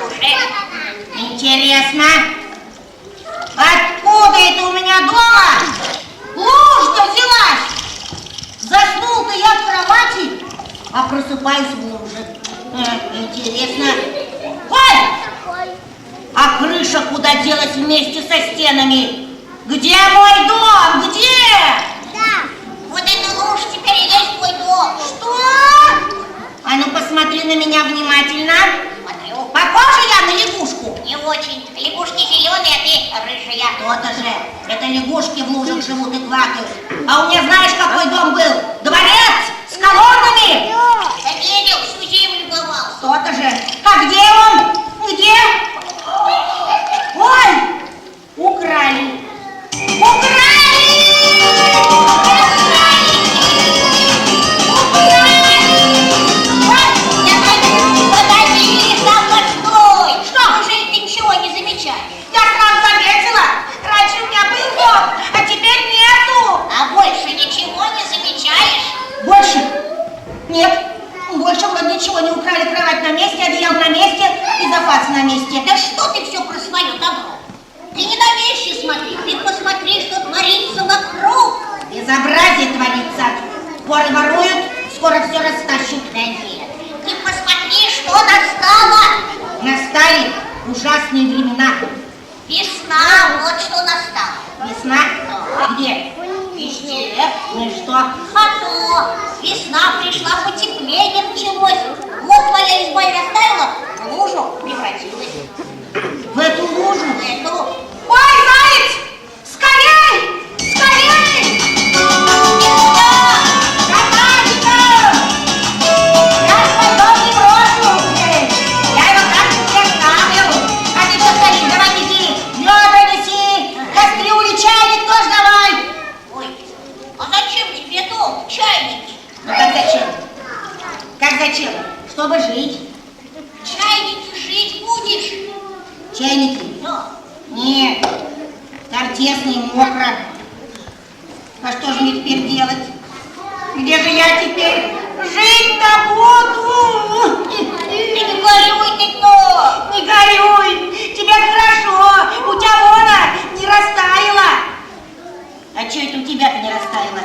хорошая. Интересно, откуда это у меня дома лужа взялась? Заснул-то я в кровати, а просыпаюсь в луже. Интересно. Ой! А крыша куда делась вместе со стенами? Где мой дом? Где? Да, вот эта лужа теперь и есть твой дом. Что? А ну посмотри на меня внимательно. Смотрю. Похожа я на лягушку? Не очень. Лягушки зеленые, а ты рыжая. То-то же. Это лягушки в лужах живут и квакают. А у меня знаешь, какой дом был? Дворец с колоннами. Я видел, всю зиму любовался. То-то же. А где он? Где? Ой! Украли! Украли! Подожди, сам постой. Что? Неужели ты ничего не замечаешь? Я сразу заметила. Раньше у меня был дом, а теперь нету. А больше ничего не замечаешь? Больше? Нет. Больше вроде ничего не украли. Кровать на месте, одеяло на месте и запас на месте. Да что ты все про свое добро? Ты не на вещи смотри, ты посмотри, что творится вокруг. Безобразие творится. Воры воруют, скоро все растащут. Да нет, ты посмотри, что настало. Настали ужасные времена. Весна, вот что настало. Весна? Где? Везде. Ну и что? А то весна пришла, потепление началось. Вот твоя изба и растаяла, в лужу превратилась. В эту лужу? В эту. Ой, заяц! Скорей! Скорей! Наталька! Я свой дом не брошу! Я его так себе оставлю! А ты что стоишь? Давай неси! Ведра неси! Кастрюли, чайник тоже давай! Ой, а зачем тебе дом, чайники? Ну как зачем? Как зачем? Чтобы жить. Чайники жить будешь? Чайники? Да. Нет, там тесно и мокро. А что же мне теперь делать? Где же я теперь жить-то буду? Не горюй ты то. Не горюй, тебе хорошо, у тебя вона не растаяла. А что это у тебя-то не растаяло?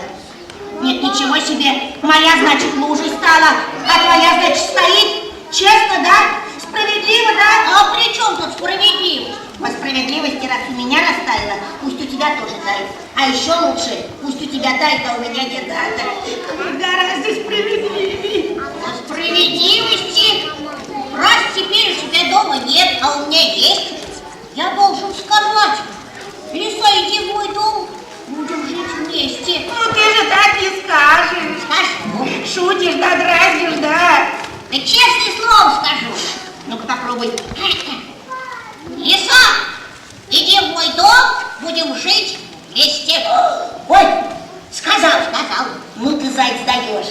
Нет, ничего себе, моя, значит, лужей стала, а твоя, значит, стоит. Честно, да? Справедливо, да? А при чем тут справедливость? По справедливости, раз у меня растаяло, пусть у тебя тоже тает. А еще лучше, пусть у тебя тает, а у меня не тает. Гораздо справедливее. По справедливости, раз теперь у тебя дома нет, а у меня есть, я должен сказать, Лиса, иди в мой дом, будем жить вместе. Ну ты же так не скажешь. Скажу. Шутишь, да, дразнишь, да. Да честное слово скажу. Ну-ка попробуй. Лиса, иди в мой дом, будем жить вместе. Ой, Сказал. ну ты, заяц, даешь.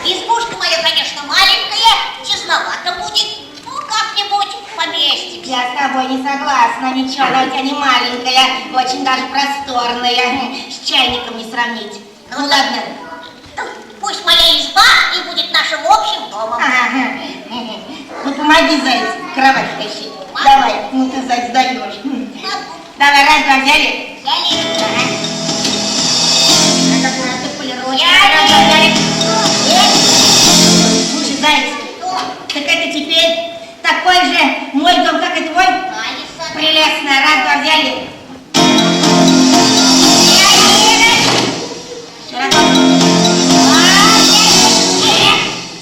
Избушка моя, конечно, маленькая, тесновато будет. Ну, как-нибудь поместимся. Я с тобой не согласна, ничего, она у тебя не маленькая, очень даже просторная, с чайником не сравнить. Ну ладно. Пусть моя изба и будет нашим общим домом. Ага. Ну помоги, заяц, кровать тащи. Давай, ну ты, заяц, даешь. Давай, раз, два, взяли. Взяли. Так аккуратно полируй. Взяли. Раз, два, взяли. Слушай, заяц, так это теперь такой же мой дом, как и твой? Да, Лиса. Прелестно, раз, два, взяли.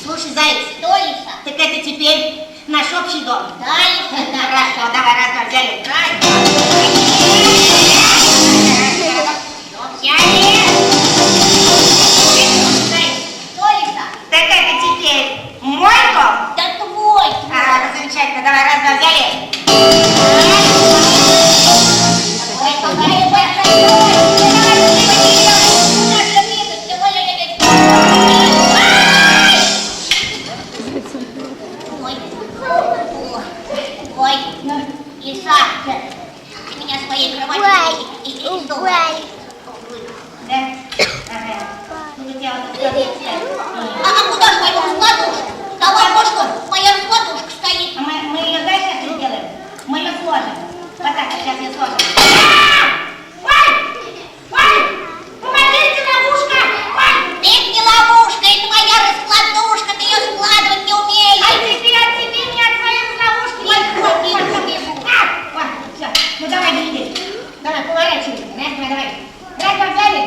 Слушай, заяц, Что, Лиса? так это теперь наш общий дом. Да, Лиса, да. Хорошо, давай, раз, два, взяли. Взяли. Что, Лиса? Так это теперь мой дом? Да твой. А, ну, замечательно, давай, раз, два, взяли. Ой, какая большая. Ой, Лиса, ты меня своей кровати из дома. Да? Ага. Ну, у тебя вот тут А куда же мою раскладушку? Давай, может, моя раскладушка стоит. мы ее дальше отведем? Давай, поворачивай. Раз, два, давай. Раз, два, взяли.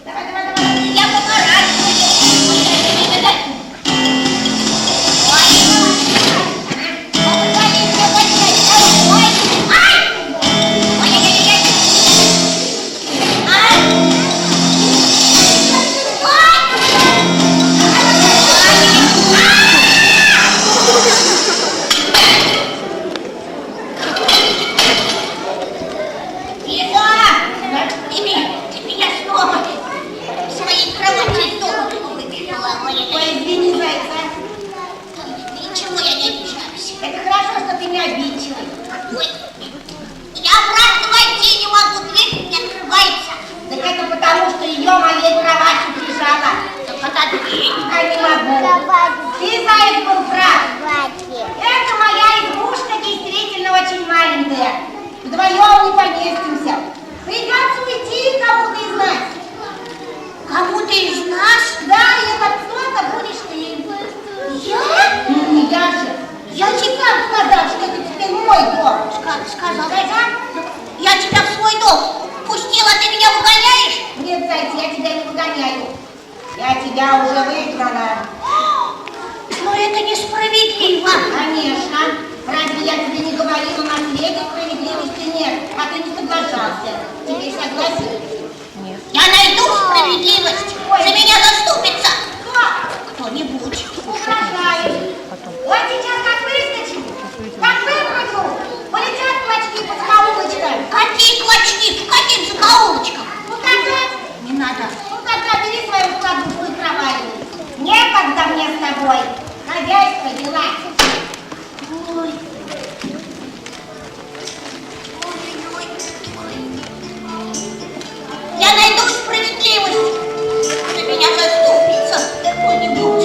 Давай, давай, давай. Я поворачиваю. Вдвоем не поместимся. Придется уйти кому-то из нас. Кому-то из нас? Да, и этот кто-то будешь ты. Я? Ну, не я же. Я тебе как сказал, что это теперь мой дом? Сказал. Я тебя в свой дом пустила, ты меня выгоняешь? Нет, зайти, я тебя не выгоняю. Я тебя уже выгнала. Но это несправедливо. Конечно. Разве я тебе не говорила, на свете справедливости нет, а ты не соглашался. Теперь согласись. Нет. Я найду справедливость. За меня заступится. Кто? Кто-нибудь. Угрожает. Вот сейчас как выскочит, как выпрыгну, полетят клочки по закоулочкам. Какие клочки? По каким закоулочкам? Показать? Не надо. Ну тогда бери свою кладушку и кровать. Некогда мне с тобой. Хозяйство, дела. Ой. Я найду справедливость. За меня заступится кто-нибудь.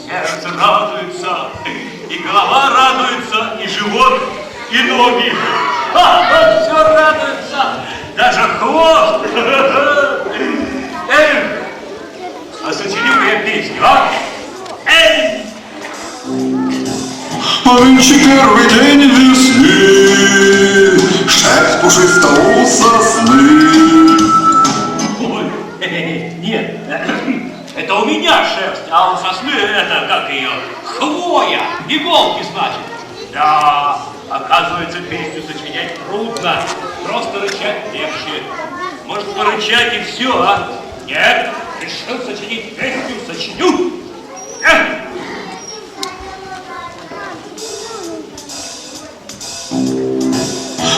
Сердце радуется, и голова радуется, и живот, и ноги. Все радуется, даже хвост. Эх, а сочиню я песню, а? Эй! Нынче первый день весны, шерсть пушистого у сосны. Ой, нет, это у меня шерсть, а у сосны это, как ее, хвоя, иголки, значит. Да, оказывается, песню сочинять трудно, просто рычать легче. Может, порычать и все, а? Нет, решил сочинить песню, сочиню.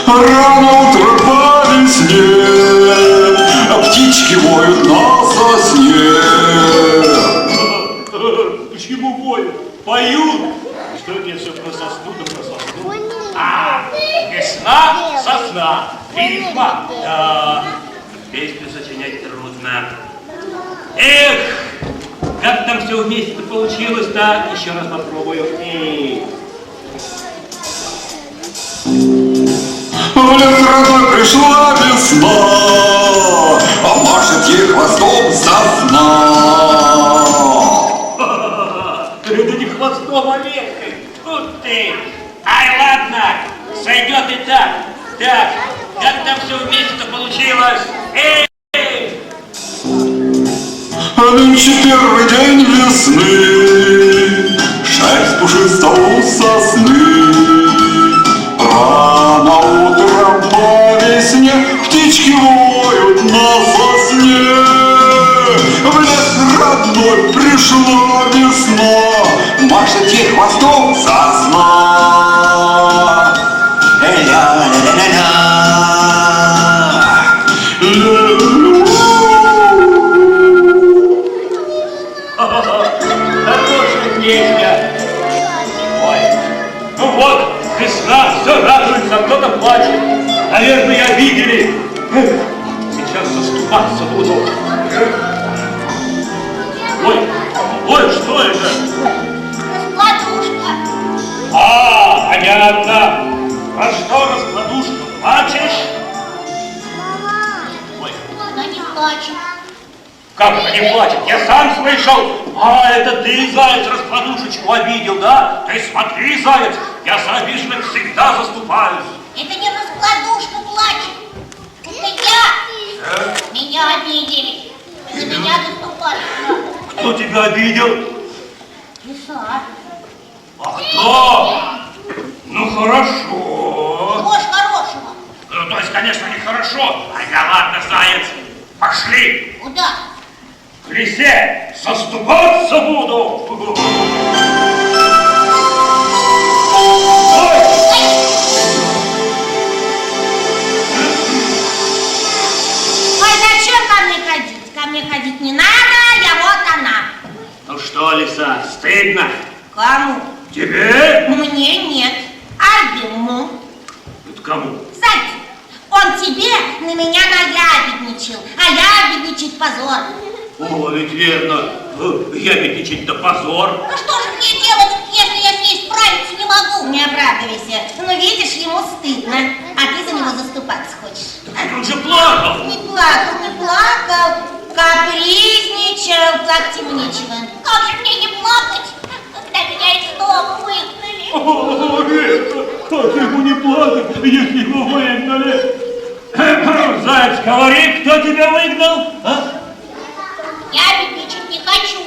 Рано утро по весне, птички воют на сосне. Почему воют? Поют. Что это я все про сосну да про сосну? А, весна, сосна, рифма. Да, песню сочинять трудно. Эх, как там все вместе получилось-то? Еще раз попробую. В лес родной пришла весна, а машет ей хвостом сосна. сухого веткой. Тут ты. Ай, ладно, сойдет и так. Так, как там все вместе-то получилось? Эй! А нынче первый день весны, шерсть пушистая у сосны. Рано утром по весне птички воют на сосне. В лес родной пришла весна, машет ей хвостом сосна. Ля-ля-ля-ля-ля-ля. Хорошая песня. Ой, ну вот, весна, все радуется, а кто-то плачет. Наверное, обидели. Сейчас заступаться буду. Ой, что это? Раскладушка. А, понятно. А что, раскладушка, плачешь? Ой, Она не плачет. как она не плачет? Я сам слышал. А, это ты, заяц, раскладушечку обидел, да? Ты смотри, заяц, я за обиженных всегда заступаюсь. Это не раскладушка плачет. Это я. Меня обидели. За меня заступались. Кто тебя обидел? Лиса. А кто? Ну, хорошо. Чего ж хорошего? Ну, то есть, конечно, нехорошо. Ай, да ладно, заяц, пошли. Куда? К лисе заступаться буду. Ой! Ой, зачем ко мне ходить? Ко мне ходить не надо, я вот она. Ну что, лиса, стыдно? Кому? Тебе? Мне нет. А ему? Это кому? Зайчик, он тебе на меня наябедничал, а ябедничать позор. О, ведь верно. Ябедничать-то позор. Ну что же мне делать, если я с ней справиться не могу? Не оправдывайся. Ну, видишь, ему стыдно, а ты за него заступаться хочешь. Так он же плакал. Не плакал, не плакал, капризничал, плакать ему нечего. Как же мне не плакать, когда меня из дома выгнали? О, нет, как ему не плакать, если его выгнали? Заяц, говори, кто тебя выгнал? А? Я бедничать не хочу.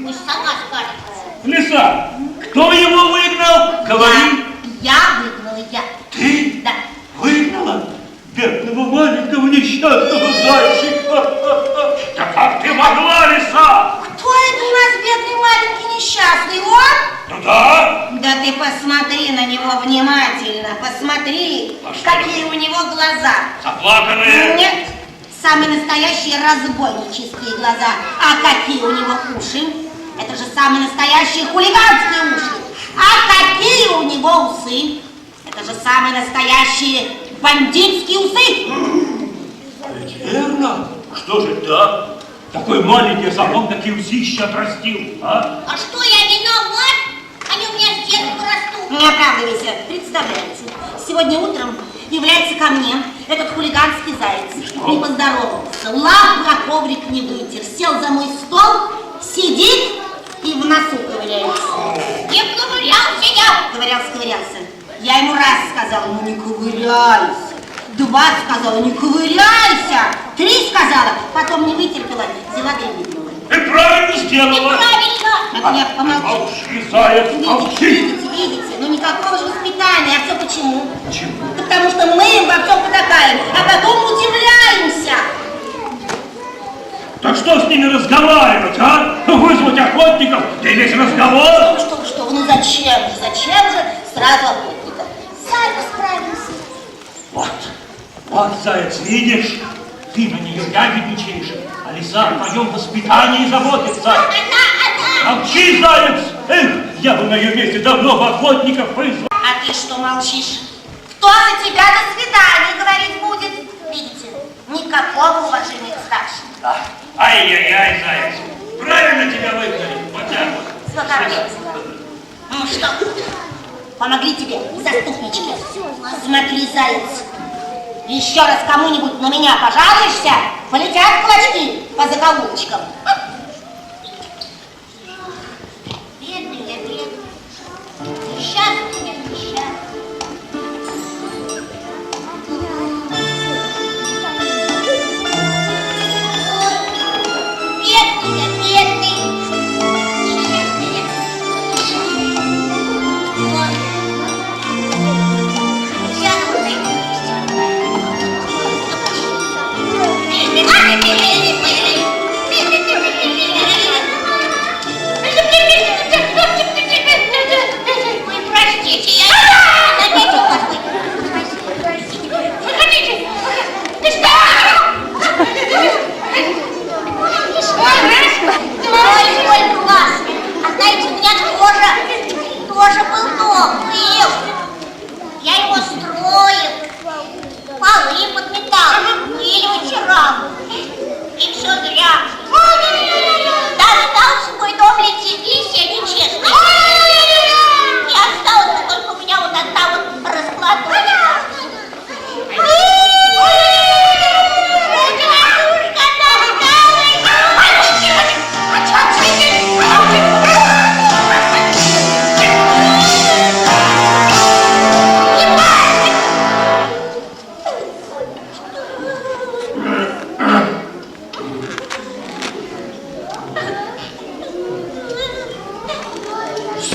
Пусть сама скажет. Лиса, кто его выгнал? Говори. Я выгнала, я. Ты? Да. Выгнала? Бедного маленького несчастного зайчика. Да как ты могла, лиса? Кто это у нас бедный маленький несчастный? Он? Ну да. Да ты посмотри на него внимательно, посмотри, А что? какие у него глаза. Заплаканные. Нет, самые настоящие разбойнические глаза. А какие у него уши? Это же самые настоящие хулиганские уши. А какие у него усы? Это же самые настоящие бандитские усы. Ведь верно. Что же так? Такой маленький, а сам он такие усища отрастил, а? А что, я виноват? Они у меня с детства растут. Не оправдывайся, представляете. Сегодня утром является ко мне этот хулиганский заяц. Не поздоровался, лап на коврик не вытер, сел за мой стол, сидит и в носу ковыряется. Не ковырялся я. Ковырялся. Я ему раз сказала, ну не ковыряйся. Два сказала, не ковыряйся. Три сказала, потом не вытерпела, взяла да и выгнала. Ты правильно сделала. Неправильно. Это я помолчу. Молчи, заяц, молчи. Видите, ну никакого же воспитания, а все почему? Почему? Потому что мы им во всем потакаем, а потом удивляемся. Так что с ними разговаривать, а? Вызвать охотников, да и весь разговор. Что, ну зачем же сразу охотников? Сами справимся. Вот, заяц, видишь, ты на нее ябедничаешь, а лиса о твоем воспитании заботится. Она. Молчи, заяц! Эх, я бы на ее месте давно бы охотников вызвал. А ты что молчишь? Кто за тебя до свидания говорить будет? Видите, никакого уважения к старшим. Ай-яй-яй, заяц, правильно тебя выгнали, вот так вот. Спокойно. Ну что, помогли тебе, заступнички? Смотри, заяц, еще раз кому-нибудь на меня пожалуешься, полетят кулачки по закоулочкам. Бедный я, бедный.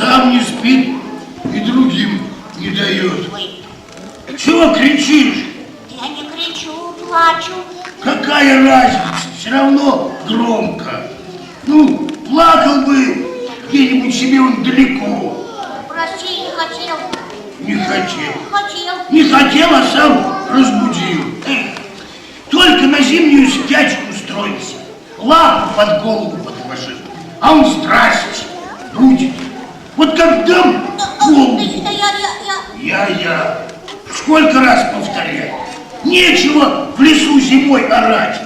сам не спит и другим не дает. Ой, Чего кричишь? я не кричу, плачу. Какая разница? Все равно громко. Ну, плакал бы где-нибудь себе он далеко. Прости, не хотел. Не хотел. Хотел. Не хотел, а сам разбудил. Только на зимнюю спячку устроился. Лапу под голову подложил. А он здрасте, будет. Вот как дам голову. Я. Сколько раз повторяю. Нечего в лесу зимой орать.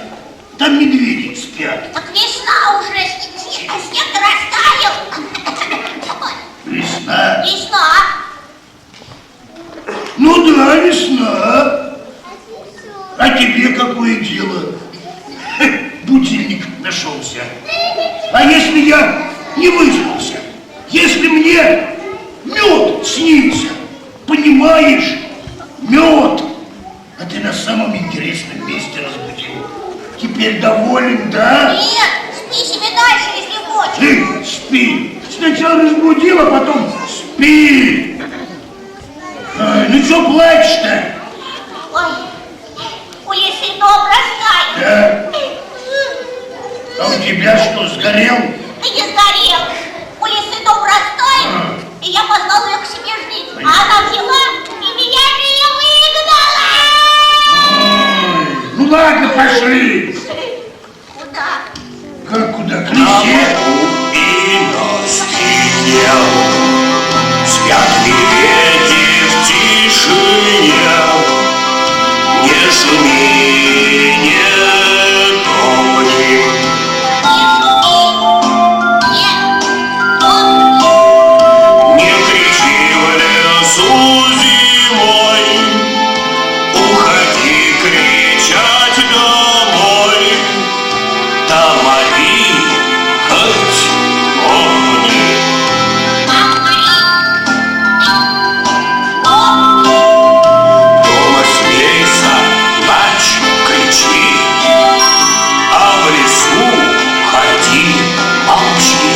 Там медведи спят. Так весна уже, снег растаял. Весна. Весна. Ну да, весна. А тебе какое дело? Будильник нашелся. А если я не выспался? Если мне мед снится? Понимаешь? Мед. А ты на самом интересном месте разбудил. Теперь доволен, да? Нет, спи себе дальше, если хочешь. Ты спи. Сначала разбудил, а потом спи. Ай, ну что плачешь-то? Ой, у лисы дом растаял. Да. А у тебя что, сгорел? Да не сгорел. У лисы дом растаял, и я позвал ее к себе жить. А она взяла и меня выгнала. Ой, ну ладно, пошли. Куда? Как куда? К лисе? И носки дел спят медведи в тишине. Не шуми, не топни. Не кричи в лесу зимой. Уходи кричать домой. Тамари, хоть помни. Дома смейся, плачь, кричи, а в лесу ходи, молчи.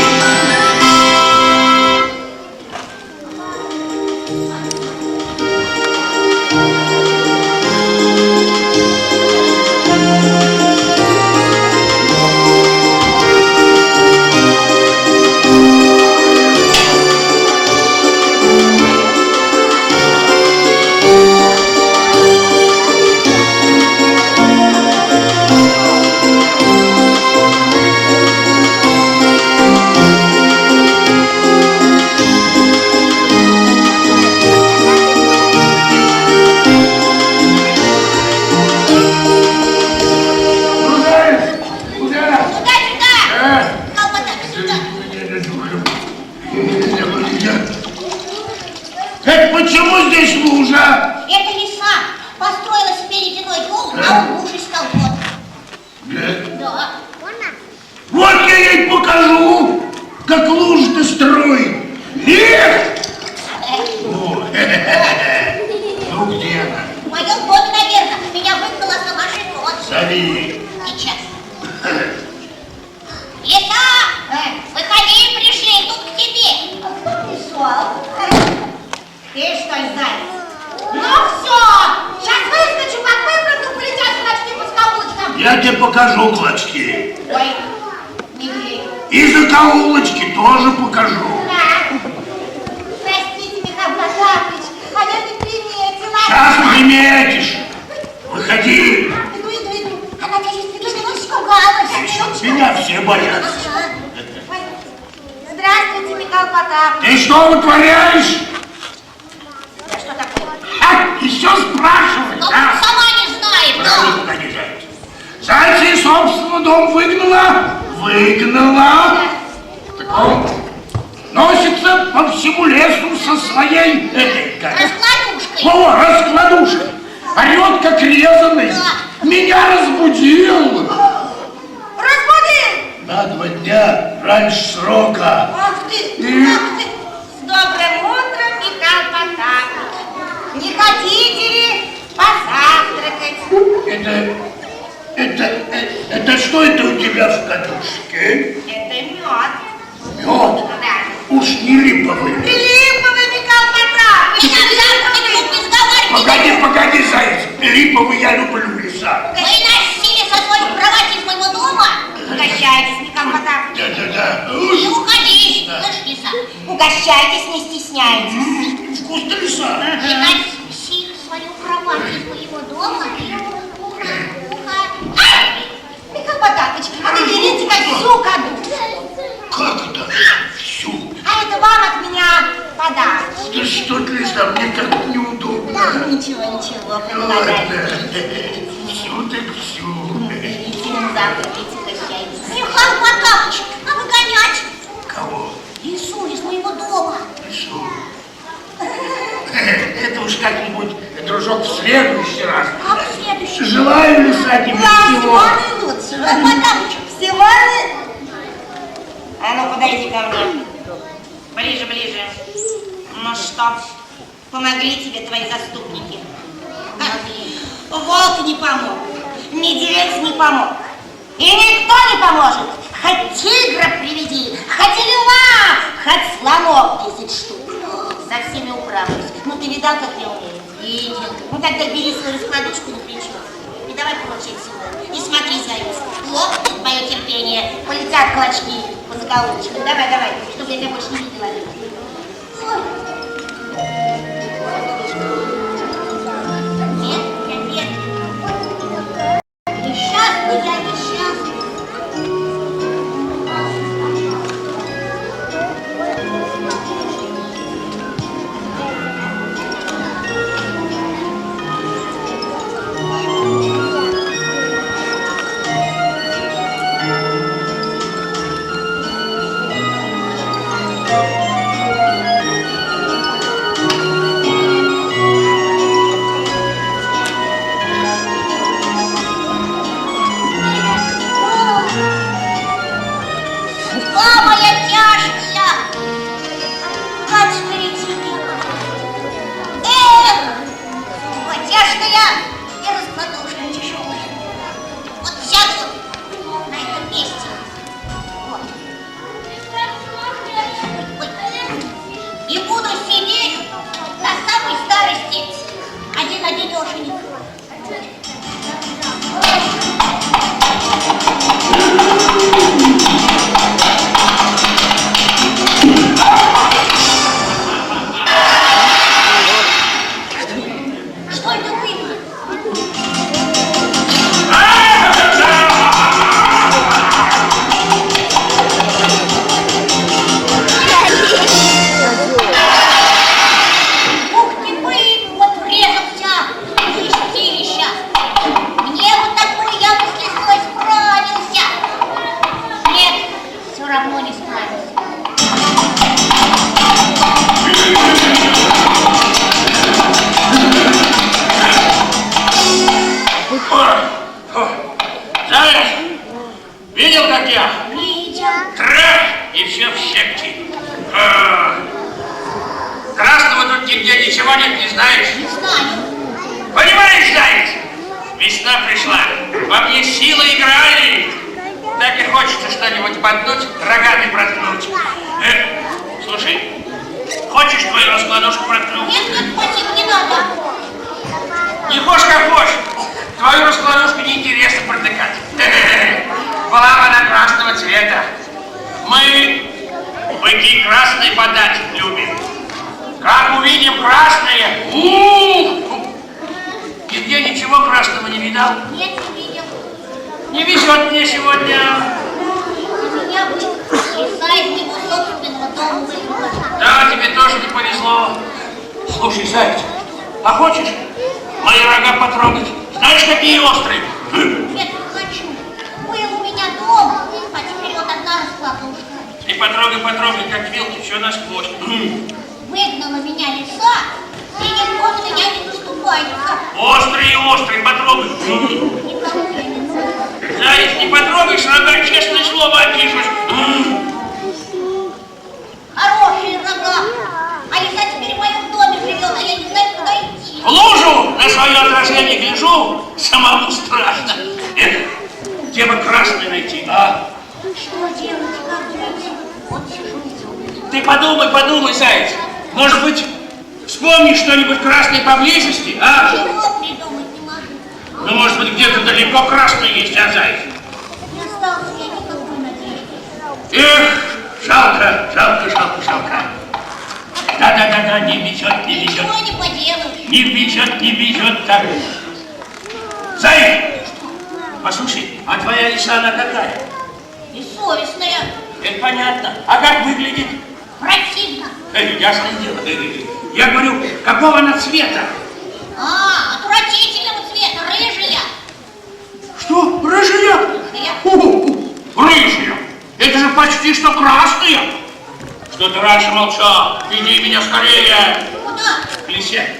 Куда? Сюда! Колпака, сюда! Так почему здесь лужа? Это лиса построила себе ледяной дом, а он луж из колгот. Да. Вот я ей покажу, как лужа-то строит. Эх! О, ну где она? В моем доме, наверное, меня выгнала сама живет. Зови. Сейчас. Лиса! Выходи, пришли тут к тебе. Пришел. Ты что, заяц? Ну все, сейчас выскочу, как выпрыгну, полетят клочки по скалочкам. Я тебе покажу клочки. Ой, медведь. И закоулочки тоже покажу. Да. Простите, Михаил Потапыч, а я не приметила. Сейчас приметишь. Выходи. Иду. Она, кажется, немножко испугалась. Еще меня все боятся. Ой. Здравствуйте, Михаил Потапыч. Ты что вытворяешь? Да что такое? А, еще спрашивать, Но а? сама не знает, Правда, да. куда не зайти. Зайца из собственного дома выгнала. Так он носится по всему лесу со своей этой, как? Раскладушкой. О, раскладушкой. Орет, как резаный. Да. Меня разбудил. Разбудил! На 2 дня раньше срока. Ах ты, ах ты! С добрым утром, Михаил Потапыч! Не хотите ли позавтракать? Это что это у тебя в кадушке? Это мед. Мед? Да. Уж не липовый любимого я люблю леса. Вы носили со своей кровати из моего дома? Угощайтесь, Михаил Потапыч. Да-да-да. Не уходи, слышь, лиса. Угощайтесь, не стесняйтесь. Вкусно леса. Вы носили свою кровать из моего дома? Михаил Потапыч, а вы берите как всю коду. Как это? Всю. А это вам от меня подарок. Да что ты, леса, мне так неудобно. Да, ничего, предлагайте. Всю так всю. Берите, завтракайте, угощайтесь. Михаил Потапыч, а выгонять Кого? лису из моего дома? Лесу. Это уж как-нибудь, дружок, в следующий раз. Как следующий? Желаю, леса, тебе всего. наилучшего. Потапыч, Всего А ну, подойди ко мне. Ближе, ближе. Ну что, помогли тебе твои заступники? Волк не помог, медведь не помог. И никто не поможет. Хоть тигра приведи, хоть льва, хоть слонов 10 штук. Со всеми управлюсь. Ну ты видал, как я умею? Видел. Ну тогда бери свою раскладушку на плечо. И давай получай сюда. И смотри, заяц, лопнет твое терпение, полетят клочки по закоулочкам. Давай, давай, чтобы я тебя больше не видела. Ой. нет, нет. Несчастный я, несчастный. Самая тяжкая. Как впереди. Тяжкая и раскладушка тяжелая. Вот сяду на этом месте. Вот. И буду сидеть до самой старости один-одинешенек. Что это было? Ух ты, блин, вот врезался в чистилище. Мне вот такой я бы с лесой справился. Нет, все равно не справился. Заяц, видел, как я? Видел. Трах, и все в щепки. Красного тут нигде ничего нет, не знаешь? Не знаю. Понимаешь, заяц? Весна пришла, во мне сила играет. Так и хочется что-нибудь поднуть, рогами проткнуть. Слушай, хочешь твою раскладушку проткнуть? Нет, нет, спасибо, не надо. Не хочешь, как хочешь. Твою раскладушку неинтересно протыкать. Была она красного цвета. Мы быки красные подать любим. Как увидим красное, нигде ничего красного не видал. Нет, не видел. Не везет мне сегодня. У меня бы лиса из него собственного дома выиграла. Да, тебе тоже не повезло. Слушай, заяц, а хочешь мои рога потрогать? Знаешь, какие острые? Нет, не хочу. Был у меня дом, а теперь вот одна раскладушка. И потрогай, как вилки, все насквозь. Выгнала меня лиса, и никто на меня не наступается. Острый, потрогай. Не трогай. Заяц, не потрогаешь, рога, честное слово, опишешь. Хорошие рога. А лиса теперь в моем доме живет, а я не знаю, куда идти. В лужу на свое отражение гляжу, самому страшно. Где бы красный найти, а? Что делать, как быть? Вот сижу и думаю. Ты подумай, заяц. Может быть, вспомнишь что-нибудь красное поблизости, а? Чего придумать не могу. Ну, может быть, где-то далеко красный есть, а заяц? Не остался я никакой надежды. Эх, жалко, жалко, жалко, жалко. Да, не бечет, не бечет. Ничего не поделаешь. Не бечет так. Заяц! Послушай, а твоя лиса она какая? Бессовестная. Это понятно. А как выглядит? Противно. Ясное дело. Я говорю, какого она цвета? Отвратительного цвета, рыжая. Что, рыжая? Рыжая? Это же почти что красная. Что ты раньше молчал? Веди меня скорее. Куда? К лисе.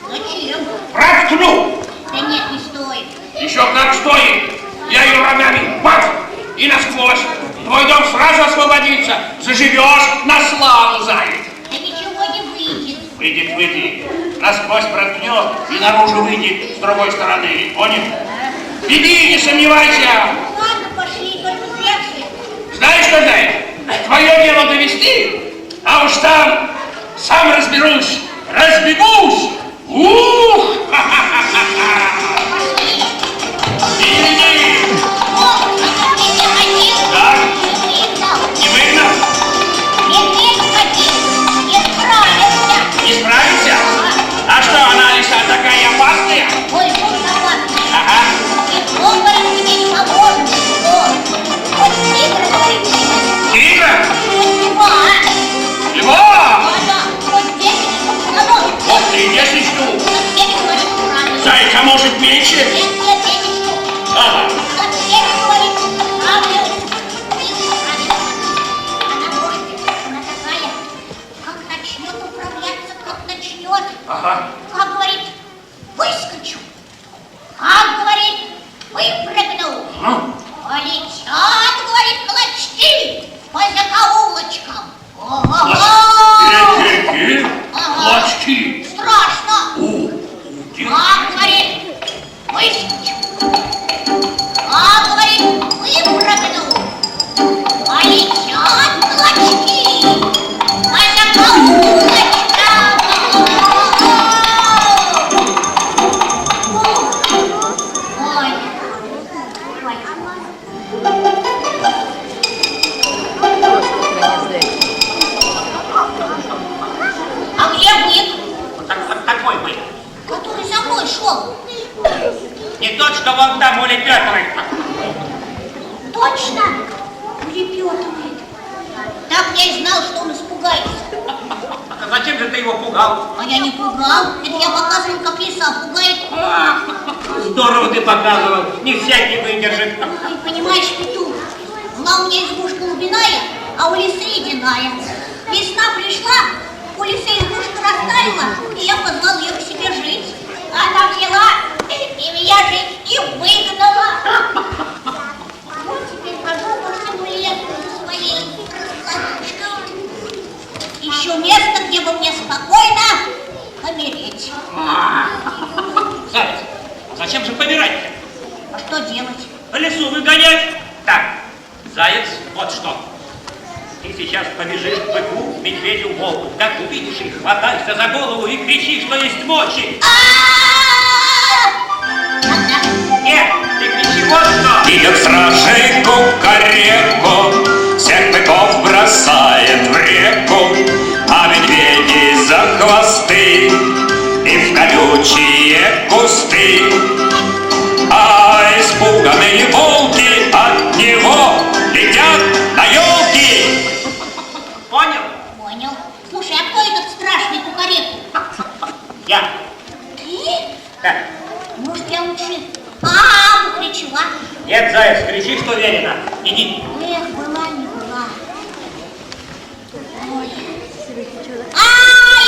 Зачем? Проткну! Да нет, не стоит. Еще как стоит. Я ее рогами бац и насквозь. Твой дом сразу освободится. Заживешь на славу, заяц. Да ничего не выйдет. Выйдет. Насквозь проткнет и наружу выйдет с другой стороны. Понял? Иди, не сомневайся. Ладно, пошли, только зря все. Знаешь что, заяц? Твое дело довести, а уж там сам разберусь. Разбегусь. Ух! Пошли. Иди. Медведь ходил. Да? Выгнал. Не выгнал? Медведь ходил. Не справился. Не справился? А что, она лиса такая опасная? Ой, жутковатый. Ага. Никто, говорит, тебе не поможет. Никто. Вот тигр, говорит, Тигра? вот льва. Льва? Да, вот 10 штук на нос. Вот ты, 10 штук. Вот 7, говорит, правильно. Зайка может меньше? Нет, 10 штук. Ага. Вот 7, говорит, правильно. Правильно. Она может, она такая, как начнет управляться, как начнет. Ага. Как говорит, выскочу. Как говорит, выпрыгну. Полетят, говорит, клочки по закоулочкам. Ого! Эти клочки. Страшно. Как говорит, выскочу. Как говорит, выпрыгну. Полетят клочки по закоулочкам. Ой. А где бык, Какой вы? который за мной шел? Не тот, что вон там улепетывает. Точно улепетывает. Так я и знал, что он испугается. А зачем же ты его пугал? А я не пугал. Это я показывал, как лиса пугает. Здорово ты показывал, не всякий выдержит. Ой, понимаешь, петух, была у меня избушка лубиная, а у лисы ледяная. Весна пришла, у лисы избушка растаяла, и я позвал ее к себе жить. Она взяла и меня жить и выгнала. Вот теперь хожу по всему лесу со своей лодочкой. Ищу место, где бы мне спокойно помереть. Заяц, зачем же помирать-то? А что делать? По лесу выгонять? Так, заяц, вот что. Ты сейчас побежишь к быку, медведю, волку. Как увидишь их, хватайся за голову и кричи, что есть мочи. Нет, ты кричи вот что. Идет стражей кукареку, всех быков бросает в реку, а медведи за хвосты и в колючие кусты. А испуганные волки от него летят на елки. Понял? Понял. Слушай, а кто этот страшный кукареку? Я. Ты? Так. Может, я лучше покричу, а? Нет, заяц, кричи, что велено. Иди. Эх, была не была. Ой.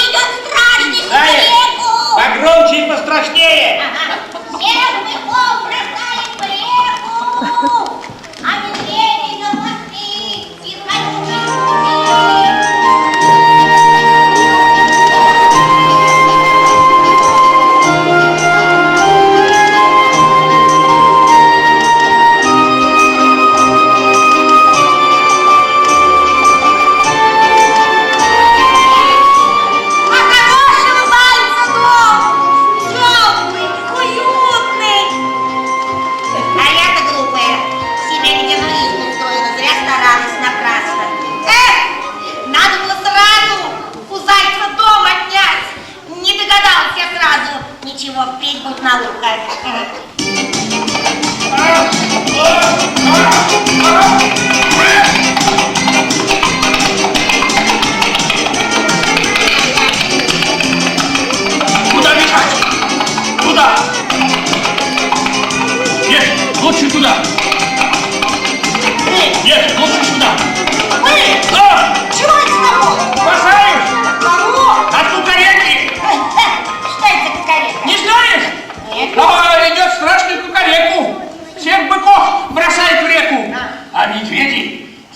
Идет страшный Заяц, кукареку! погромче и пострашнее. Ага. Всех быков бросает в реку, а медведей за хвосты и колючие кусты.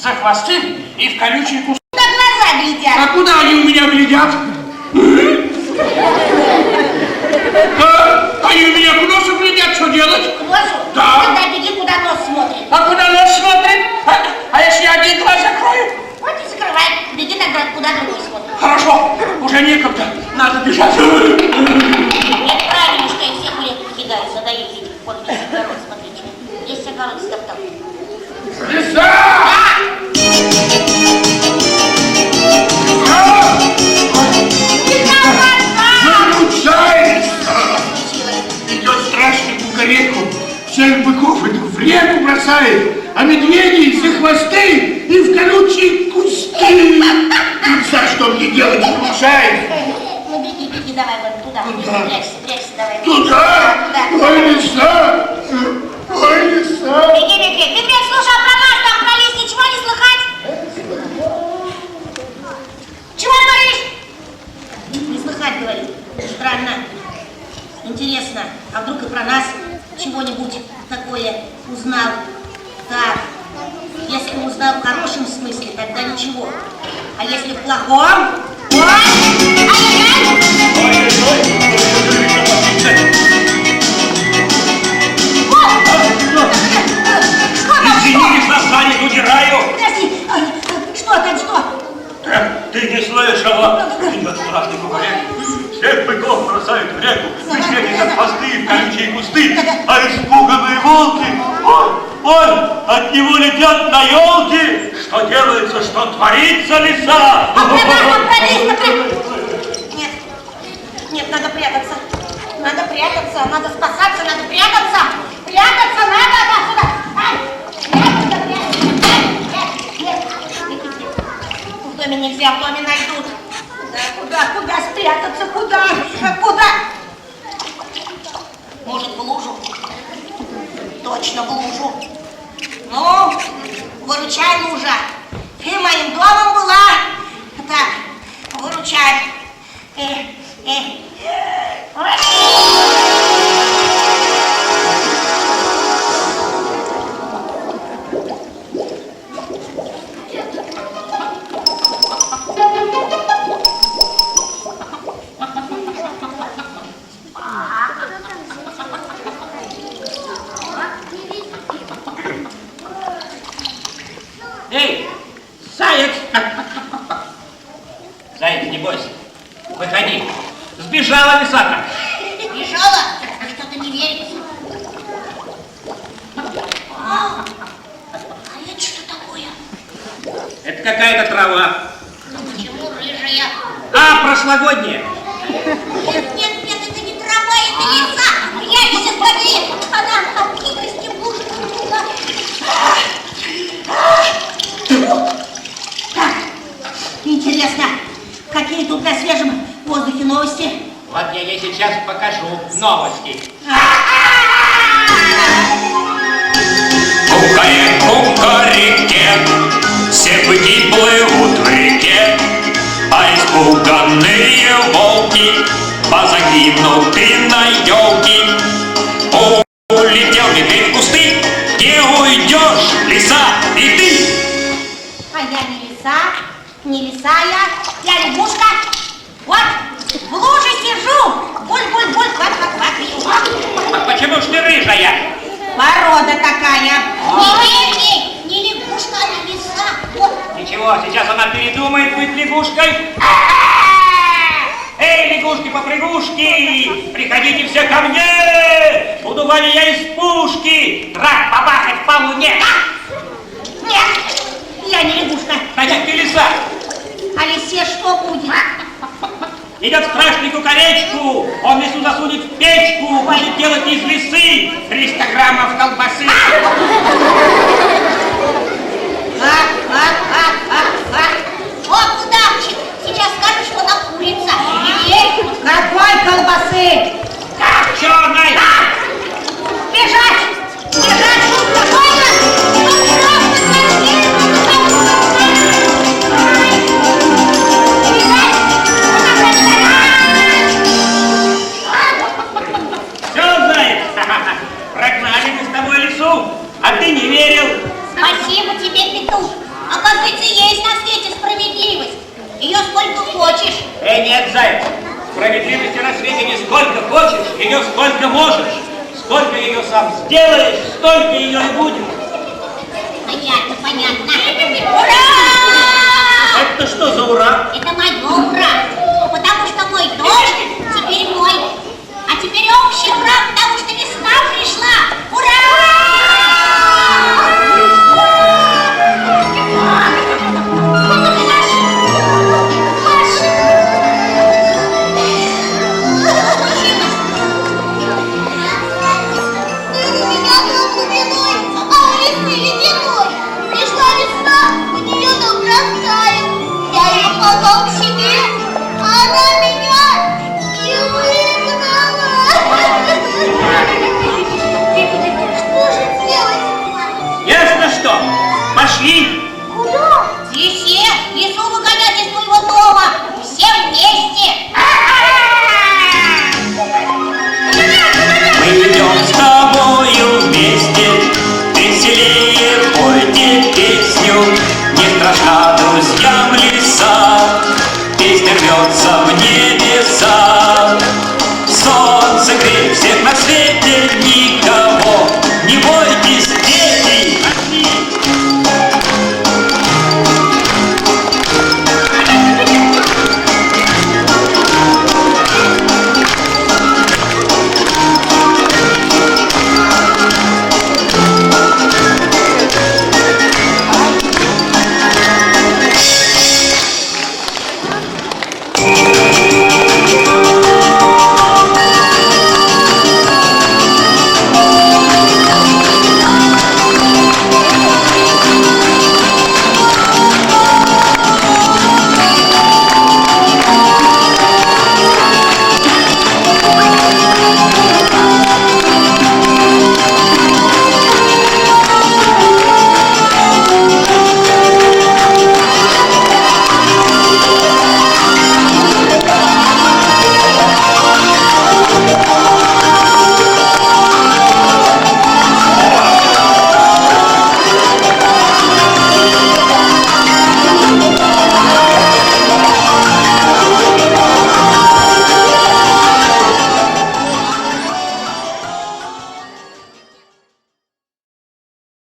за хвосты и в колючие кусты. Куда глаза глядят? А куда они у меня глядят? Они у меня к носу глядят, что делать? К носу? Да. Тогда беги, куда нос смотрит. А куда нос смотрит? А если я один глаз закрою? Вот и закрывай. Беги тогда, куда другой смотрит. Хорошо, уже некогда, надо бежать. Нет, правильно, что и все куреты кидаются, да и видят. Вот весь огород, смотрите. Весь огород стоптал. Лиса! Выручай! Идет страшный кукареку, всех быков этих в реку бросает, а медведей за хвосты и в колючие кусты. Лиса, что мне делать, выручай? Ну беги, беги, давай вон туда. Прячься, давай. Туда? Туда. Ой, лиса! Ой, лиса! Беги, беги. Ты, слушай, а про нас там, про лис ничего не слыхать? Чего говоришь? Не слыхать, говорит. Странно. Интересно, а вдруг и про нас чего-нибудь такое узнал? Так, если узнал в хорошем смысле, тогда ничего. А если в плохом? Ой! Ай-яй-яй! Извини, лиса, станет, удираю. Подожди, что там, что? Ты не слышала? Идет страшный кукарек. Всех быков бросают в реку, медведи за хвосты и в колючие кусты, а испуганные волки, от него летят на елки. Что делается, что творится, лиса? Нет, надо прятаться. Надо спасаться, надо прятаться. Прятаться надо, да, сюда. В доме нельзя, в доме найдут. Куда спрятаться, куда? Может, в лужу? Точно в лужу. Ну, выручай, лужа. Ты моим домом была. Так, выручай. Эй, заяц! Заяц, не бойся. Выходи. Сбежала лиса-то. Бежала? Что-то не верится. А это что такое? Это какая-то трава. Ну почему рыжая? А, прошлогодняя. Нет, это не трава, это лиса. Прячься, скорее. Она от хитрости в лужу прыгнула. Так, интересно, какие тут на свежем воздухе новости? Вот я ей сейчас покажу новости. Кукареке, все быки плывут в реке, а испуганные волки позагинуты на елке. Улетел медведь в кусты, не уйдешь, лиса, и ты. А я не лиса я лягушка. Вот, в луже сижу, буль-буль-буль, квак-квак-квак. Почему ж ты рыжая? Порода такая. Не верь ей, не лягушка, а лиса. Вот. Ничего, сейчас она передумает быть лягушкой. Эй, лягушки-попрыгушки, приходите все ко мне! Буду вами я из пушки, драк побахать по луне. Нет, я не лягушка. Значит, ты лиса. А лисе что будет? Идет страшный кукаречку, он лису засунет в печку, будет делать из лисы 300 граммов колбасы. Вот удавчик, сейчас скажешь, что она курица. Не верь. Какой колбасы? Как черной? Бежать! Спокойно! Все знает. Прогнали мы с тобой лису, а ты не верил. Спасибо тебе, петух. А Оказывается, есть на свете справедливость. Ее сколько хочешь. Нет, зайка, справедливости на свете не сколько хочешь, ее сколько можешь. Сколько ее сам сделаешь, столько ее и будет. Понятно, понятно. Ура! Это что за ура? Это мое ура. Потому что мой дождь теперь мой. А теперь общий ура, потому что весна пришла. Ясно что? Пошли! Куда? Все, лесу выгонять из твоего дома. Все вместе. Мы идем с тобою вместе, веселее пойте песню. Не страшна друзьям леса, песня рвется в небеса. Солнце греет всех на свете.